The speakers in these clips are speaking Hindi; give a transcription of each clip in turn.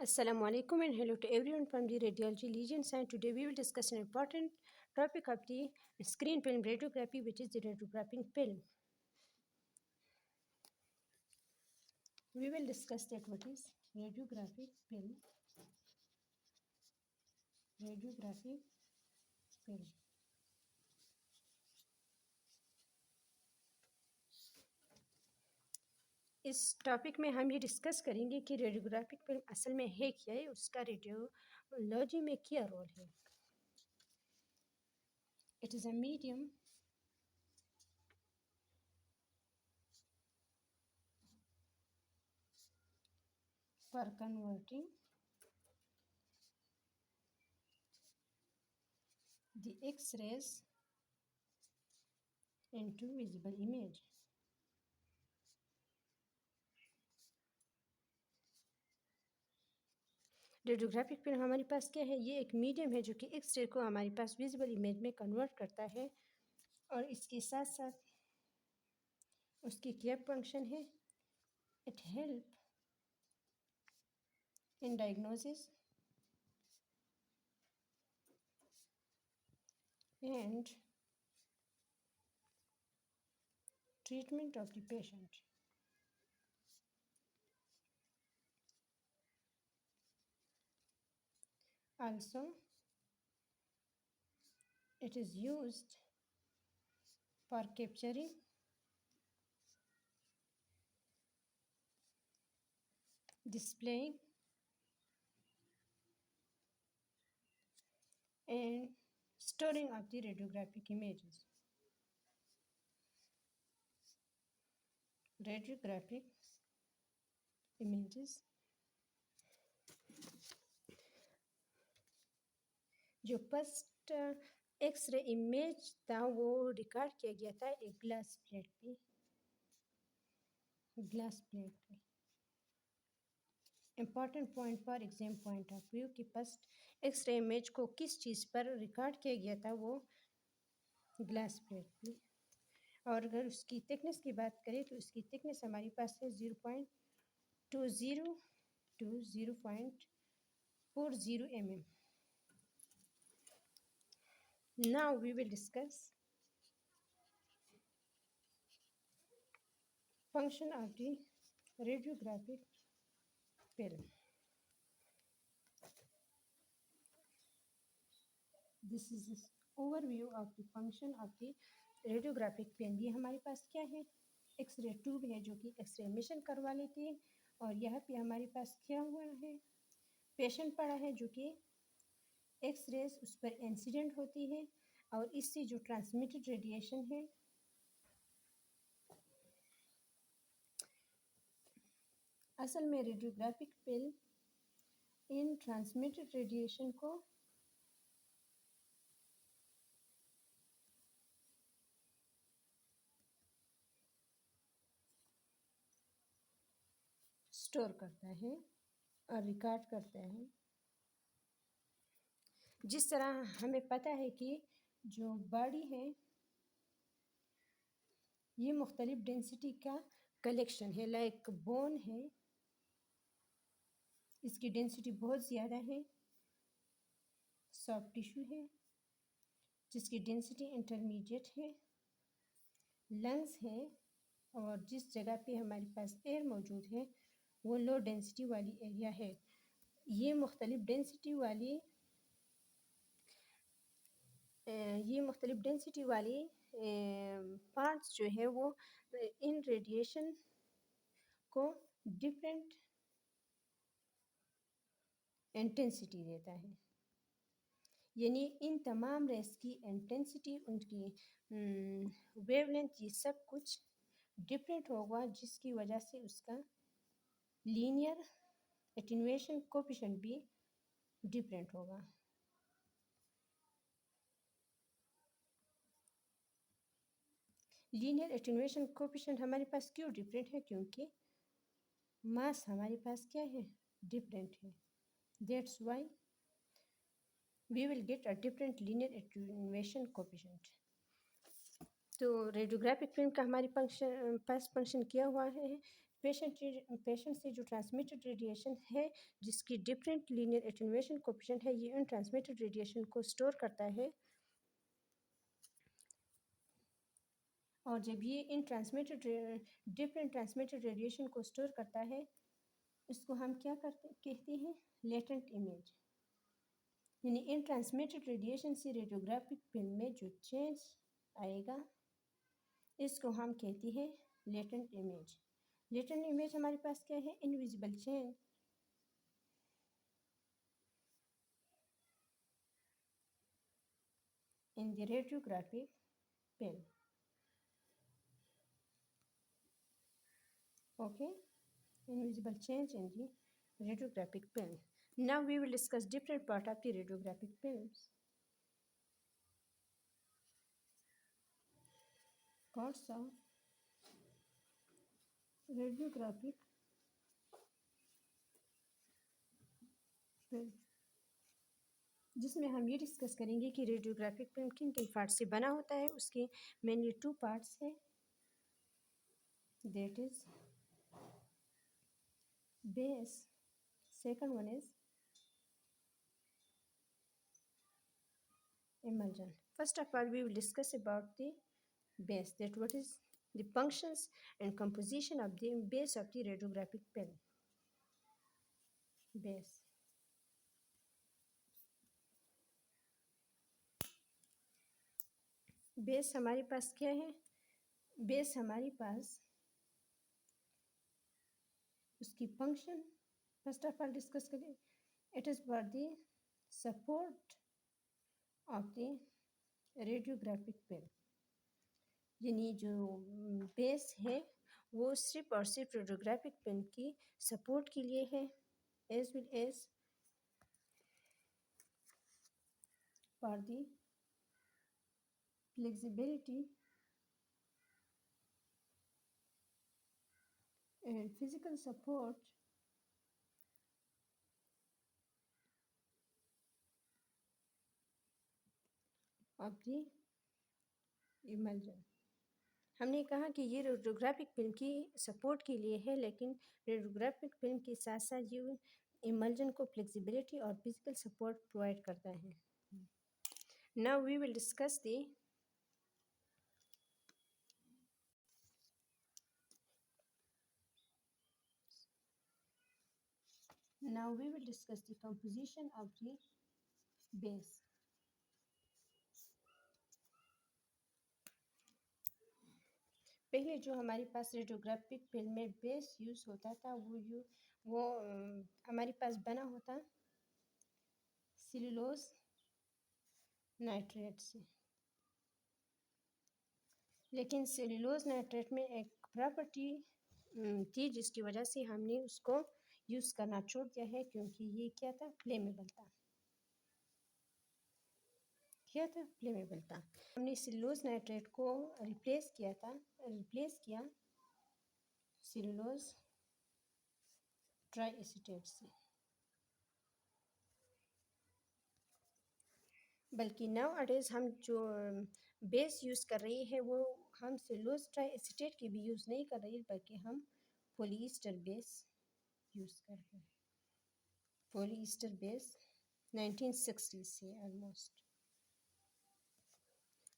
Assalamu alaikum and hello to everyone from the Radiology Legion Science. Today we will discuss an important topic of the screen film radiography, which is the radiographic film. We will discuss that what is radiographic film. Radiographic film. इस टॉपिक में हम ये डिस्कस करेंगे कि रेडियोग्राफिक फिल्म असल में है क्या है, उसका रेडियोलॉजी में क्या रोल है. It is a medium for converting the X-rays into visible image. Radiographic film हमारे पास क्या है, ये एक मीडियम है जो कि एक्सरे को हमारे पास विजिबल इमेज में कन्वर्ट करता है. और इसके साथ साथ उसकी क्या फंक्शन है, it help in diagnosis and treatment of the patient. Also, it is used for capturing displaying and storing of the radiographic images. Radiographic images जो फर्स्ट एक्सरे इमेज था वो रिकॉर्ड किया गया था एक ग्लास प्लेट पे. Important point for exam point of view कि फर्स्ट एक्सरे इमेज को किस चीज़ पर रिकॉर्ड किया गया था, वो ग्लास प्लेट पे. और अगर उसकी थिकनेस की बात करें तो उसकी थिकनेस हमारे पास है 0.20 to 0.40 mm. Now we will discuss function of the radiographic film. This is the overview of the function of the radiographic film. ये हमारे पास क्या है, एक्सरे ट्यूब है जो कि एक्सरे एमिशन करवा लेती है. और यहाँ पे हमारे पास क्या हुआ है, पेशेंट पड़ा है जो कि एक्सरेज उस पर इंसिडेंट होती है और इससे जो ट्रांसमिटेड रेडिएशन है असल में radiographic film in transmitted radiation को स्टोर करता है और रिकॉर्ड करता है. जिस तरह हमें पता है कि जो बॉडी है ये मुख्तलिफ डेंसिटी का कलेक्शन है. लाइक बोन है, इसकी डेंसिटी बहुत ज़्यादा है. सॉफ्ट टिश्यू है जिसकी डेंसिटी इंटरमीडिएट है. लंग्स है और जिस जगह पे हमारे पास एयर मौजूद है वो लो डेंसिटी वाली एरिया है. ये मुख्तलिफ डेंसिटी वाली पार्ट्स जो है वो इन रेडिएशन को डिफरेंट इंटेंसिटी देता है. यानी इन तमाम रेस की इंटेंसिटी, उनकी वेवलेंथ, ये सब कुछ डिफरेंट होगा जिसकी वजह से उसका लीनियर एटेन्यूएशन कोएफिशिएंट भी डिफरेंट होगा. लीनियर एटेन्यूएशन कोएफिशिएंट हमारे पास क्यों डिफरेंट है, क्योंकि मास हमारे पास क्या है, डिफरेंट है. That's why we will get a different linear attenuation coefficient. तो रेडियोग्राफिक फिल्म का हमारे पास फंक्शन किया हुआ है. पेशेंट से जो ट्रांसमिटेड रेडिएशन है जिसकी डिफरेंट लीनियर एटेन्यूएशन कोएफिशिएंट है, ये उन ट्रांसमिटेड रेडिएशन को स्टोर करता है। और जब ये इन डिफरेंट ट्रांसमिटेड रेडिएशन को स्टोर करता है, इसको हम क्या कहते हैं, लेटेंट इमेज। यानी इन ट्रांसमिटेड रेडिएशन से रेडियोग्राफिक फिल्म में जो चेंज आएगा इसको हम कहते हैं लेटेंट इमेज। लेटेंट इमेज हमारे पास क्या है, invisible change in the radiographic film. Okay, invisible change in the radiographic film. Now we will discuss different part of the radiographic films. Parts of radiographic film, जिसमें हम ये डिस्कस करेंगे कि रेडियोग्राफिक फिल्म किन किन पार्ट से बना होता है। उसके मेनली 2 पार्ट्स हैं, that is base, second one is emulsion. First of all, we will discuss about the base, that what is the functions and composition of the base of the radiographic film. Base. Base हमारे पास क्या है, बेस हमारे पास उसकी function first of all discuss करें। It is for the support of the radiographic film. यानी जो बेस है वो सिर्फ और सिर्फ रेडियोग्राफिक फिल्म की सपोर्ट के लिए है, as well as for the flexibility and physical support of the emulsion. हमने कहा कि ये रेडियोग्राफिक फिल्म की सपोर्ट के लिए है, लेकिन रेडियोग्राफिक फिल्म के साथ साथ ये इमल्जन को फ्लेक्सिबिलिटी और फिजिकल सपोर्ट प्रोवाइड करता है। Now we will discuss the composition of the base. पहले जो हमारे पास रेडियोग्राफिक फिल्म में बेस यूज़ होता था वो हमारे पास बना होता सेलुलोज नाइट्रेट से। लेकिन सेलुलोज नाइट्रेट में एक प्रॉपर्टी थी जिसकी वजह से हमने उसको यूज़ करना छोड़ दिया है, क्योंकि ये क्या था, फ्लेमेबल था। क्या था, फ्लेमेबल था। हमने सेलुलोज नाइट्रेट को रिप्लेस किया सेलुलोज ट्राईएसीटेट से। बल्कि नाउ अडेज हम जो बेस यूज़ कर रही है वो हम सेलुलोज ट्राईएसीटेट की भी यूज़ नहीं कर रही, बल्कि हम पॉलीएस्टर बेस यूज़ कर रहे हैं। पॉलीएस्टर बेस 1960 से ऑलमोस्ट।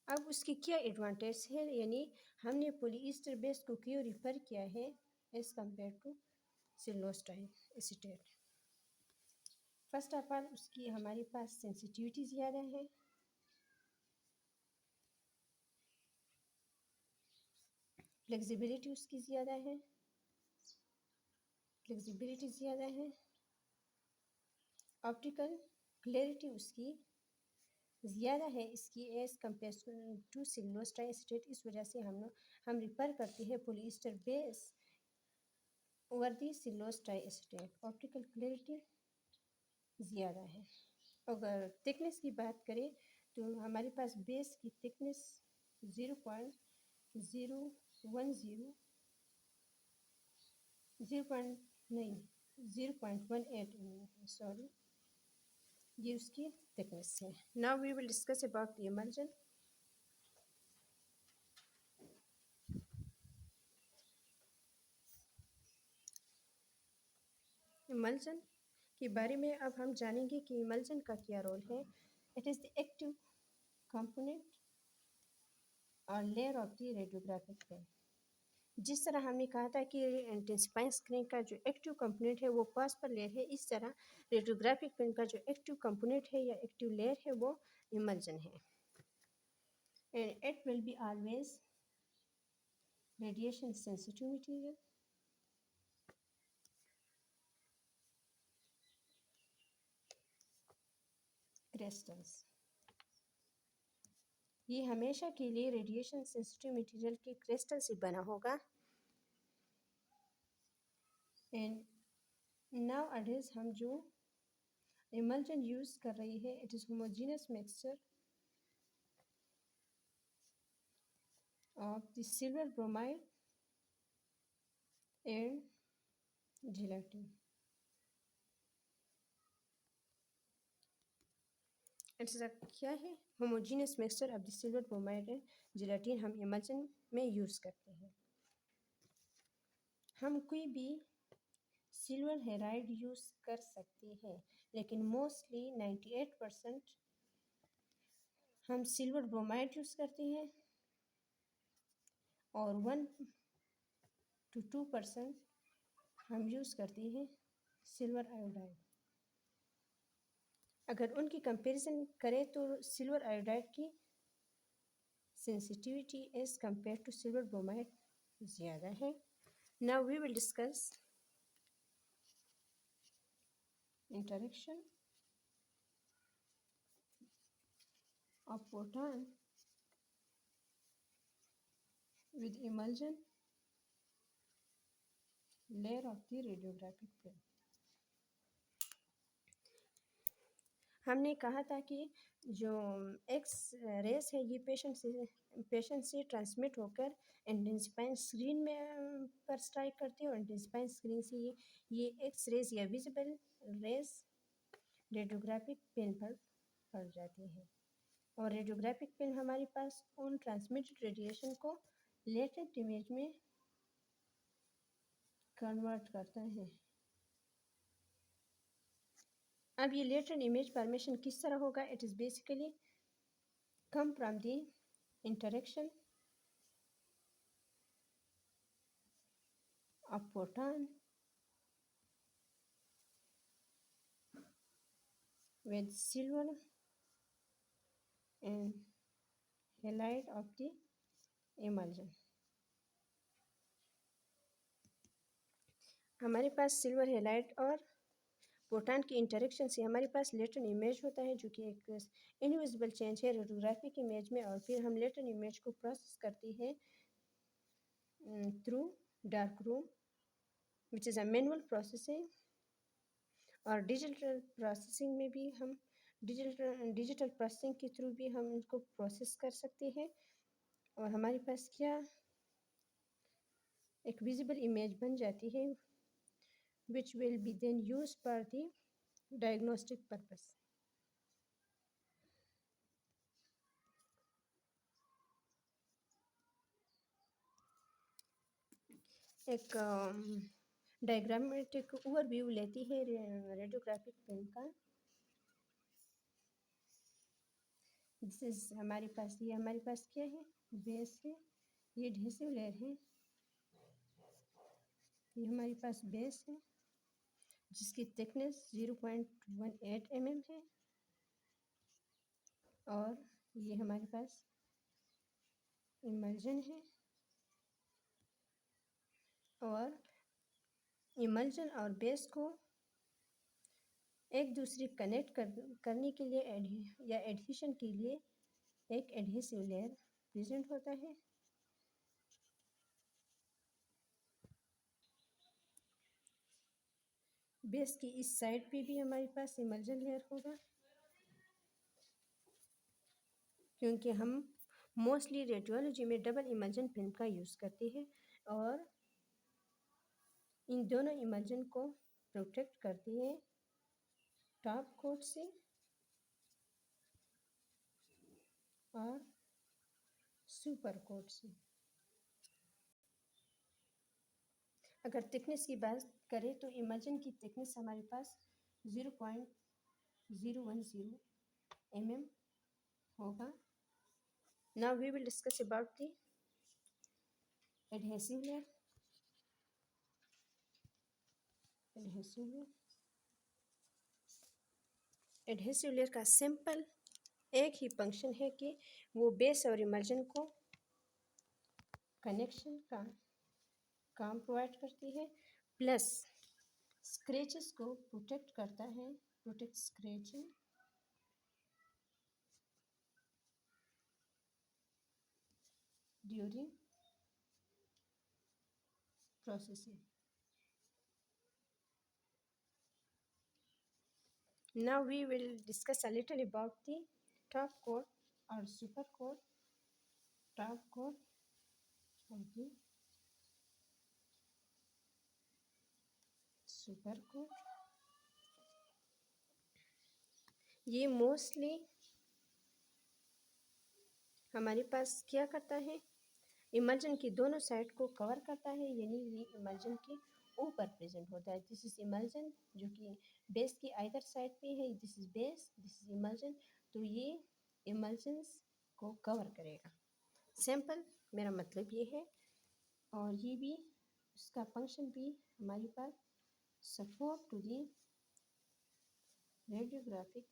अब उसकी क्या एडवांटेज है, यानी हमने पॉलीएस्टर बेस को क्यों रिफ़र किया है as compare to cellulose triacetate. First of all उसकी हमारे पास सेंसिटिविटी ज़्यादा है, फ्लेक्सिबिलिटी उसकी ज़्यादा है, ऑप्टिकल क्लैरिटी उसकी ज़्यादा है इसकी as compare to cellulose triacetate. इस वजह से हम रिफ़र करते हैं polyester base over the cellulose triacetate. Optical clarity ज़्यादा है। अगर थिकनेस की बात करें तो हमारे पास बेस की थिकनेस 0.18 सॉरी, ये उसकी थिकनेस है। Now we will discuss about the emulsion. Emulsion के बारे में अब हम जानेंगे कि इमल्जन का क्या रोल है। It is the active component और layer of the radiographic film. जिस तरह हमने कहा था कि इंटेंसिफाइंग स्क्रीन का जो एक्टिव कंपोनेंट है वो पास पर लेयर है, इस तरह रेडियोग्राफिक फिल्म का जो एक्टिव कंपोनेंट है या एक्टिव लेयर है वो इमल्जन है। And it will be always radiation sensitive material, crystals। ये हमेशा के लिए रेडिएशन सेंसिटिव मटेरियल के क्रिस्टल से बना होगा। एंड नाउ अडेज हम जो इमल्जन यूज़ कर रही है, it is homogeneous mixture of the silver bromide and gelatin. It's क्या है? Homogeneous mixture of the silver bromide and gelatin हम इमल्जन में यूज़ करते हैं। हम कोई भी सिल्वर हेराइड यूज़ कर सकते हैं, लेकिन मोस्टली 98% हम सिल्वर ब्रोमाइड यूज़ करते हैं और 1 to 2% हम यूज़ करते हैं सिल्वर आयोडाइड। अगर उनकी कंपैरिजन करें तो सिल्वर आयोडाइड की sensitivity as compare to silver bromide ज़्यादा है। Now we will discuss interaction of proton with emulsion layer of the radiographic film। हमने कहा था कि जो एक्स रेस है ये पेशेंट से ट्रांसमिट होकर इंटेंसिफाइंग स्क्रीन में पर स्ट्राइक करती है और इंटेंसिफाइंग स्क्रीन से ये एक्स रेस या विजिबल रेस रेडियोग्राफिक पिन पर पड़ जाती है और रेडियोग्राफिक पिन हमारे पास उन ट्रांसमिटेड रेडिएशन को लेटेंट इमेज में कन्वर्ट करता है। अब ये लेटेंट इमेज फॉर्मेशन किस तरह होगा? It is basically come from the interaction of proton with silver and halide of the emulsion। हमारे पास सिल्वर हेलाइड और प्रोटॉन की इंटरेक्शन से हमारे पास लेटेंट इमेज होता है जो कि एक इनविजिबल चेंज है रेडियोग्राफिक इमेज में, और फिर हम लेटेंट इमेज को प्रोसेस करते हैं through dark room which is a manual processing, और डिजिटल प्रोसेसिंग में भी हम डिजिटल प्रोसेसिंग के थ्रू भी हम इनको प्रोसेस कर सकते हैं और हमारे पास क्या एक विजिबल इमेज बन जाती है which will be then used for the diagnostic purpose। एक डायग्रामेटिक ओवरव्यू लेती है रेडियोग्राफिक फिल्म का। दिस इज हमारे पास ये हमारे पास क्या है? बेस है, ये एडहेसिव लेयर है, ये हमारे पास बेस है जिसकी थिकनेस 0.18 mm है, और ये हमारे पास इमल्जन है, और इमल्जन और बेस को एक दूसरे कनेक्ट करने के लिए या एडहेशन के लिए एक एडहेसिव लेयर प्रेजेंट होता है। बेस की इस साइड पे भी हमारे पास इमल्जन लेयर होगा, क्योंकि हम मोस्टली रेडियोलॉजी में डबल इमल्जन फिल्म का यूज़ करते हैं और इन दोनों इमल्जन को प्रोटेक्ट करती है टॉप कोट से और सुपर कोट से। अगर थिकनेस की बात करें तो इमल्जन की थिकनेस हमारे पास 0.010 mm होगा. Now we will discuss about the adhesive layer. Adhesive layer. Adhesive layer का सिंपल एक ही फंक्शन है कि वो बेस और इमल्जन को कनेक्शन का काम प्रोवाइड करती है, प्लस स्क्रैचेस को प्रोटेक्ट करता है, protect scratching during processing. Now we will discuss a little about the top coat or super coat. Top coat or the super coat. ये मोस्टली हमारे पास क्या करता है, इमल्जन की दोनों साइड को कवर करता है, यानी ये इमल्जन के ऊपर प्रेजेंट होता है. दिस इज इमल्जन जो कि बेस की आइदर साइड पे है. This is base, this is emulsion. तो ये इमल्जन्स को कवर करेगा. सिंपल मेरा मतलब ये है. और ये भी इसका फंक्शन भी हमारे पास सपोर्ट टू दी रेडियोग्राफिक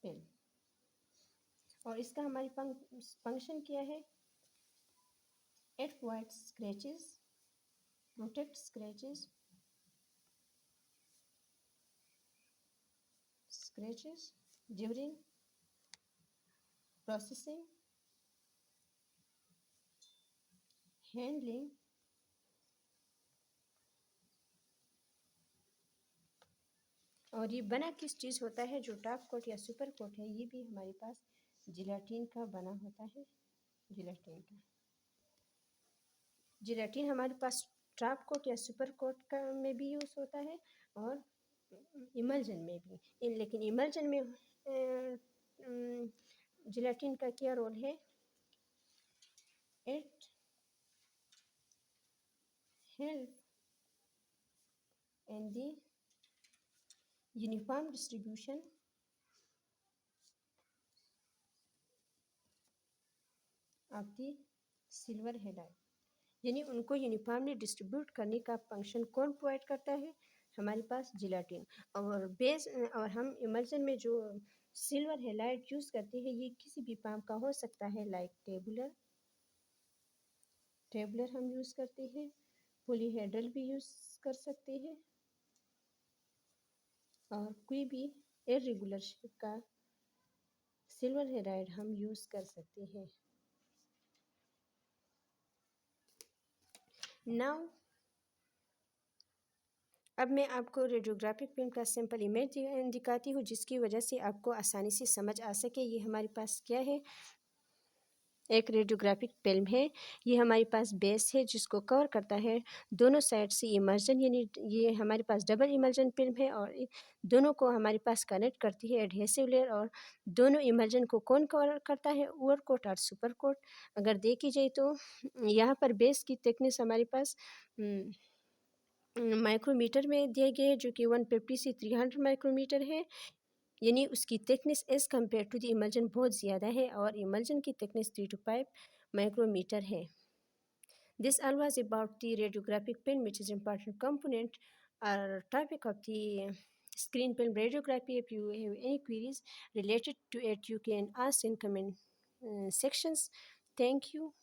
पेन. और इसका हमारी फंक्शन क्या है, it provides scratches, protect scratches during processing, handling और ये बना किस चीज़ होता है, जो टॉप कोट या सुपर कोट है ये भी हमारे पास जिलेटिन का बना होता है. जिलेटिन हमारे पास टॉप कोट या सुपर कोट का में भी यूज़ होता है और इमल्जन में भी. लेकिन इमल्जन में जिलेटिन का क्या रोल है, it help in the uniform distribution of the silver halide. यानी उनको यूनिफॉर्मली डिस्ट्रीब्यूट करने का फंक्शन कौन प्रोवाइड करता है, हमारे पास जिलेटिन. और बेस और हम इमल्जन में जो सिल्वर हेलाइड यूज़ करते हैं ये किसी भी फॉर्म का हो सकता है, लाइक टेबुलर हम यूज़ करते हैं, पॉलीहेड्रल भी यूज़ कर सकते हैं, और कोई भी इरेगुलर शेप का सिल्वर हेलाइड हम यूज़ कर सकते हैं. नाउ अब मैं आपको रेडियोग्राफिक फिल्म का सिंपल इमेज दिखाती हूँ जिसकी वजह से आपको आसानी से समझ आ सके. ये हमारे पास क्या है, एक रेडियोग्राफिक फिल्म है. ये हमारे पास बेस है जिसको कवर करता है दोनों साइड से इमल्जन, यानी ये हमारे पास डबल इमल्जन फिल्म है और दोनों को हमारे पास कनेक्ट करती है एडहेसिव लेयर. और दोनों इमल्जन को कौन कवर करता है, ओवर कोट और सुपर कोट. अगर देखी जाए तो यहाँ पर बेस की थिकनेस हमारे पास माइक्रोमीटर में दिए गए हैं जो कि 150 से 300 माइक्रोमीटर है. यानी उसकी thickness as compare to the emulsion बहुत ज़्यादा है और इमल्जन की थिकनेस 3 to 5 माइक्रोमीटर है. This all was about the radiographic film which is important component or topic of the screen film radiography. If you have any queries related to it you can ask in comment sections. Thank you.